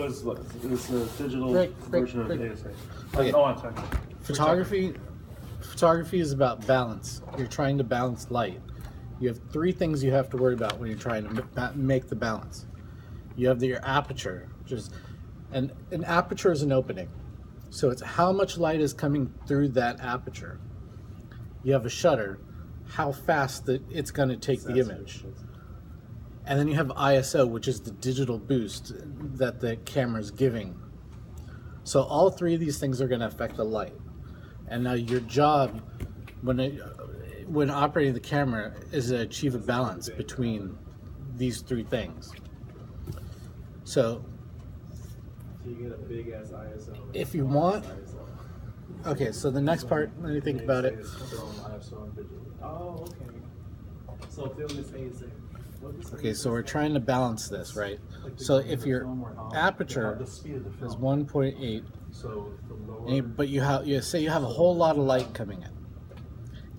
is what? It's a digital version of ASA. Okay. Oh, I'm sorry. Photography is about balance. You're trying to balance light. You have three things you have to worry about when you're trying to make the balance. You have your aperture, and an aperture is an opening. So it's how much light is coming through that aperture. You have a shutter, how fast it's going to take the image. And then you have ISO, which is the digital boost that the camera is giving. So all three of these things are going to affect the light. And now your job when operating the camera is to achieve a balance between these three things. So you get a big ass ISO. If you want, okay, so the next part, let me think about it. Oh, okay. So film is ASA. Okay, so we're trying to balance this, right? So if your aperture is 1.8, but you say you have a whole lot of light coming in,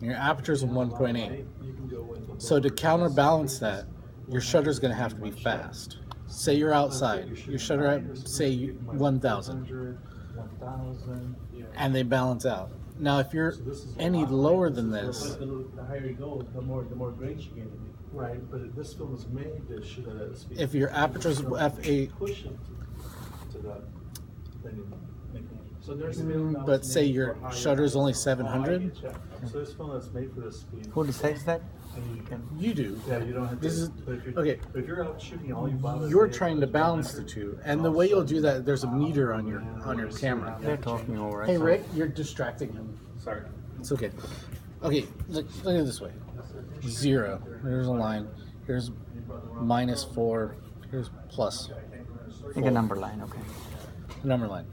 and your aperture is 1.8. So to counterbalance that, your shutter is going to have to be fast. Say you're outside, your shutter at say 1,000, and they balance out. Now, if you're any lower than this, the higher you go, the more grains you get. Right, but this film is made to shoot at that speed. If your aperture is f8, push it to that thing. So there's but say your shutter is only 700. So this film is made for this speed. Who decides that? You do. Yeah, you don't have to. This is okay. If you're out shooting, all you bother. You're trying to balance the two, and the way you'll do that, there's a meter on your camera. They're talking over. Hey Rick, you're distracting him. Sorry. It's okay. Okay, look at it this way. 0. Here's a line. Here's -4. Here's plus. Like a number line, okay. Number line.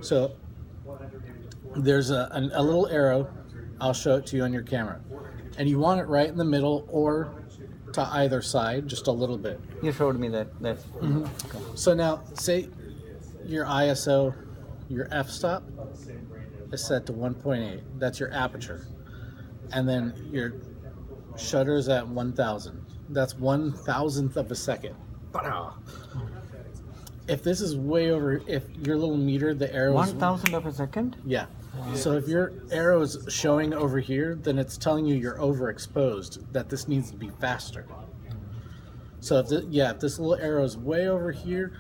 So there's a little arrow. I'll show it to you on your camera, and you want it right in the middle or to either side, just a little bit. You showed me that. That's okay. So now, say your ISO, your f-stop is set to 1.8. That's your aperture, and then your shutter's at 1,000. That's 1,000th of a second. If this is way over, if your little meter, the arrow is 1,000th of a second? Yeah. So if your arrow is showing over here, then it's telling you you're overexposed, that this needs to be faster. So if this little arrow is way over here,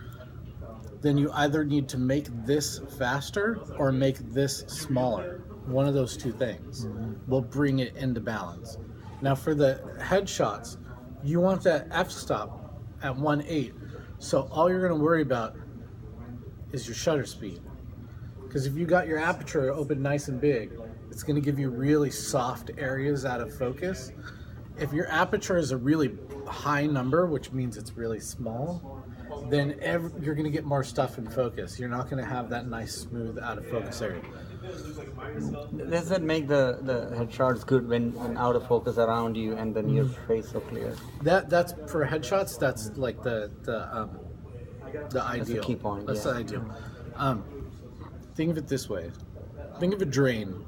then you either need to make this faster or make this smaller. One of those two things will bring it into balance. Now for the headshots, you want that f-stop at 1.8. So all you're going to worry about is your shutter speed. Because if you got your aperture open nice and big, it's going to give you really soft areas out of focus. If your aperture is a really high number, which means it's really small, then you're going to get more stuff in focus. You're not going to have that nice smooth out of focus area. Does that make the headshots good when out of focus around you and then your face so clear? That's for headshots. That's like the ideal. That's the key point. That's the ideal. Think of it this way. Think of a drain.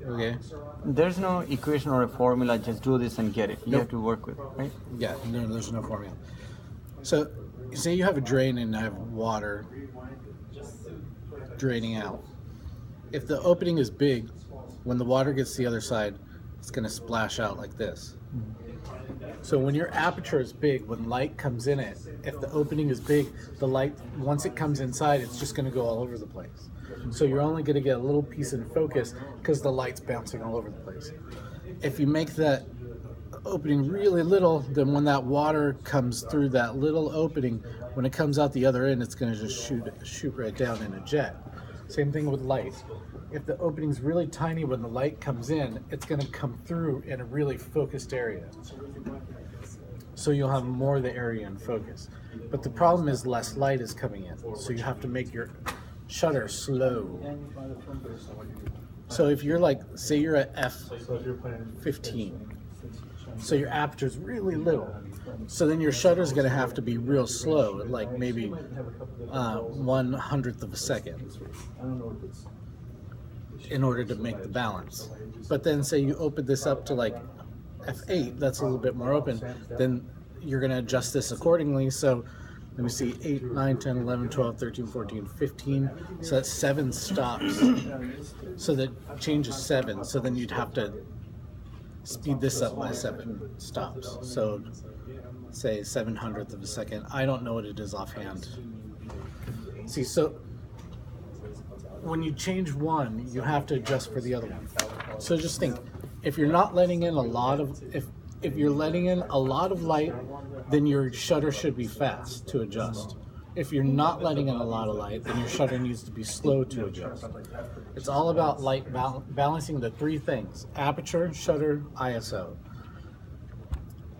Okay. There's no equation or a formula. Just do this and get it. You have to work with it, right? Yeah. No, there's no formula. So, say you have a drain and I have water draining out. If the opening is big, when the water gets to the other side, it's going to splash out like this. So when your aperture is big, when light comes in it, if the opening is big, the light, once it comes inside, it's just going to go all over the place. So you're only going to get a little piece in focus because the light's bouncing all over the place. If you make that opening really little, then when that water comes through that little opening, when it comes out the other end, it's going to just shoot right down in a jet. Same thing with light. If the opening's really tiny, when the light comes in, it's going to come through in a really focused area. So you'll have more of the area in focus. But the problem is less light is coming in. So you have to make your shutter slow. So if you're like, say you're at f15, so your aperture is really little. So then your shutter is going to have to be real slow, like maybe 1/100th of a second, in order to make the balance. But then say you open this up to like f8, that's a little bit more open, then you're going to adjust this accordingly. So Let me see, 8, 9, 10, 11, 12, 13, 14, 15. So that's 7 stops. So that changes 7. So then you'd have to speed this up by 7 stops. So say 7/100th of a second. I don't know what it is offhand. See, so when you change one, you have to adjust for the other one. So just think, if you're not letting in a lot of, if you're letting in a lot of light, then your shutter should be fast to adjust. If you're not letting in a lot of light, then your shutter needs to be slow to adjust. It's all about light balancing the 3 things: aperture, shutter, ISO.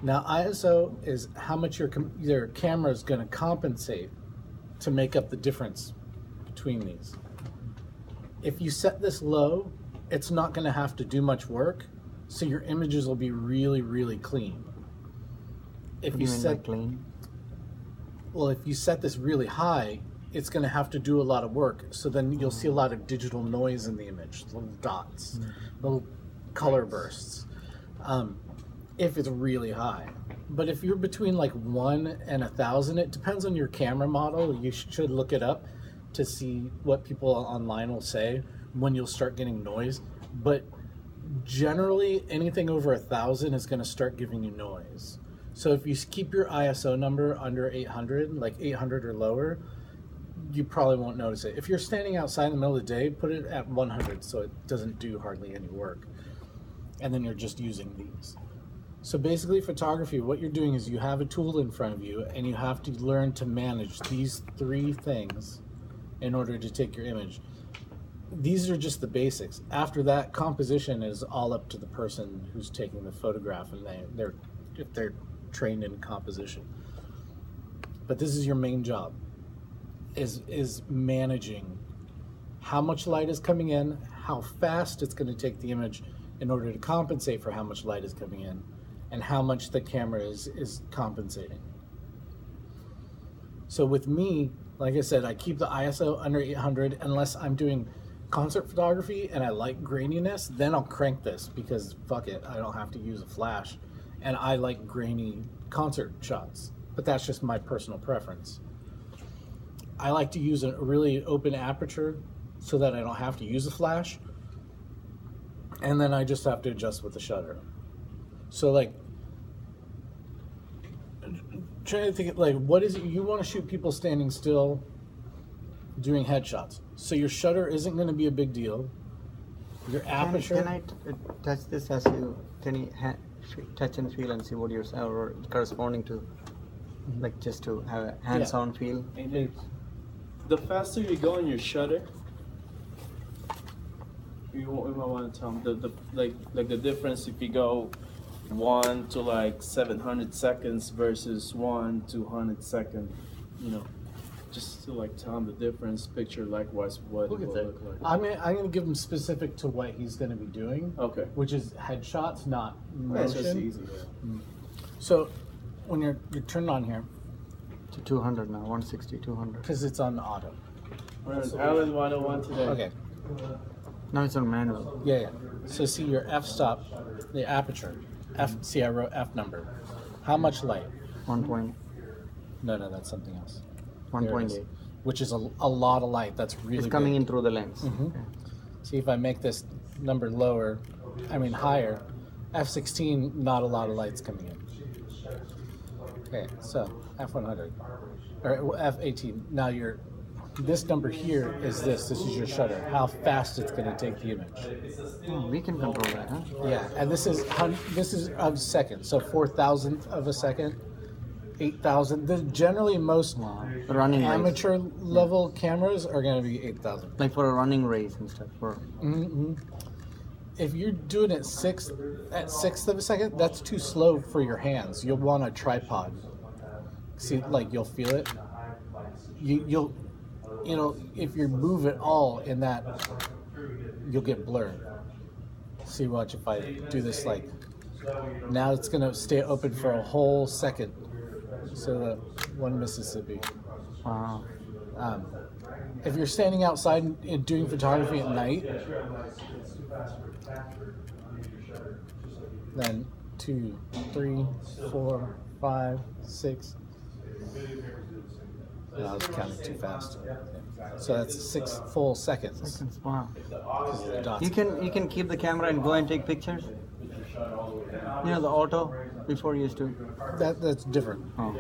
Now, ISO is how much your camera is going to compensate to make up the difference between these. If you set this low, it's not going to have to do much work, so your images will be really, really clean. If you set clean, well, if you set this really high, it's going to have to do a lot of work. So then you'll see a lot of digital noise in the image, little dots, little color bursts. If it's really high. But if you're between like 1 and 1,000, it depends on your camera model. You should look it up to see what people online will say when you'll start getting noise. But generally, anything over 1,000 is going to start giving you noise. So if you keep your ISO number under 800, like 800 or lower, you probably won't notice it. If you're standing outside in the middle of the day, put it at 100 so it doesn't do hardly any work. And then you're just using these. So basically, photography, what you're doing is you have a tool in front of you and you have to learn to manage these 3 things in order to take your image. These are just the basics. After that, composition is all up to the person who's taking the photograph and if they're trained in composition. But this is your main job, is managing how much light is coming in, how fast it's going to take the image in order to compensate for how much light is coming in, and how much the camera is compensating. So with me, like I said, I keep the ISO under 800 unless I'm doing concert photography and I like graininess, then I'll crank this because fuck it, I don't have to use a flash. And I like grainy concert shots, but that's just my personal preference. I like to use a really open aperture so that I don't have to use a flash. And then I just have to adjust with the shutter. So like, trying to think like, what is it you want to shoot people standing still doing headshots? So your shutter isn't going to be a big deal. Your aperture. Can I touch this as you? Can you touch and feel and see what you're or corresponding to, like just to have a hands-on feel? And the faster you go on your shutter, you might want to tell them the difference if you go 1 to like 700 seconds versus 1 to 100 seconds, just to like tell him the difference, picture likewise what it will look like. I'm gonna give him specific to what he's gonna be doing. Okay. Which is headshots, not motion. That's just easy. Yeah. So when you're turned on here, To 200 now, 160, 200. because it's on auto. We're on Alen 101 today. Okay. Now it's on manual. Yeah. So see your f-stop, the aperture. See, I wrote F number. How much light? 1.8. No, that's something else. 1.8. Which is a lot of light. That's really It's coming big. in through the lens. Mhm. Okay. See, if I make this number higher, f16, not a lot of light's coming in. Okay, so f100 or f18. Now this number here is this is your shutter. How fast it's going to take the image. Oh, we can control that, huh? Yeah, and this is of seconds. So 4,000th of a second, 8,000. Generally, most Running race. amateur level cameras are going to be 8,000. Like for a running race and stuff. If you're doing it sixth of a second, that's too slow for your hands. You'll want a tripod. See, like you'll feel it. You'll if you move it all in that, you'll get blurred. See, watch if I do this like, now it's gonna stay open for a whole second. So one Mississippi. Wow. If you're standing outside and doing photography at night, then 2, 3, 4, 5, 6. No, I was counting too fast. So that's 6 full seconds. Wow. Because of the dots. You can keep the camera and go and take pictures. You know the auto before used to. That's different. Oh,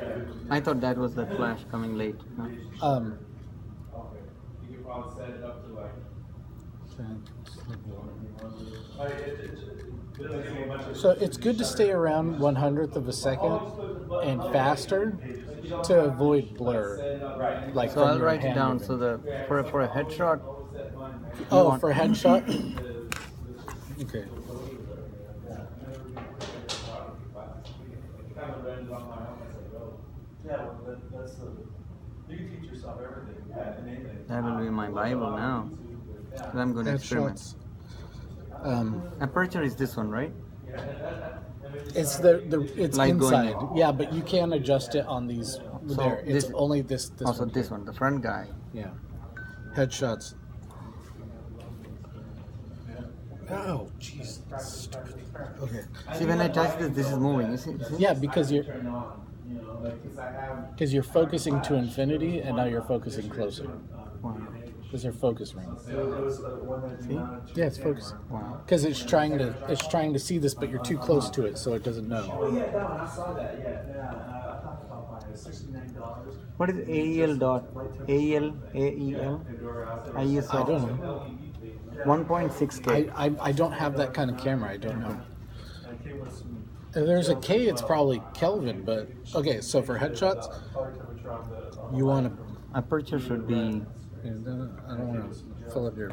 I thought that was the flash coming late. No. So it's good to stay around 1/100th of a second and faster to avoid blur. Like So I'll write it down. So for a headshot. For a headshot. Okay. You can teach yourself everything. That will be my Bible now. 'Cause I'm going to experiment. Aperture is this one, right? It's it's Light going inside. in. Yeah, but you can adjust it on these. So there, it's this- only this. Also one this here. one, the front guy. Yeah. Headshots. Oh, jeez. Okay. See, when I touch this, this is moving. You see? Yeah, because you're focusing to infinity, and now you're focusing closer. Wow. Because they're focus rings. See? Yeah, it's focusing. Wow. Because it's trying to see this, but you're too close to it, so it doesn't know. Yeah, that one, I saw that, I talked about buying it, $69. What is AEL dot? AEL? AEL? I use I don't know. 1.6K. I don't have that kind of camera. I don't know. If there's a K, it's probably Kelvin, but okay. So for headshots, you want to. Aperture should be. I don't want to fill up your.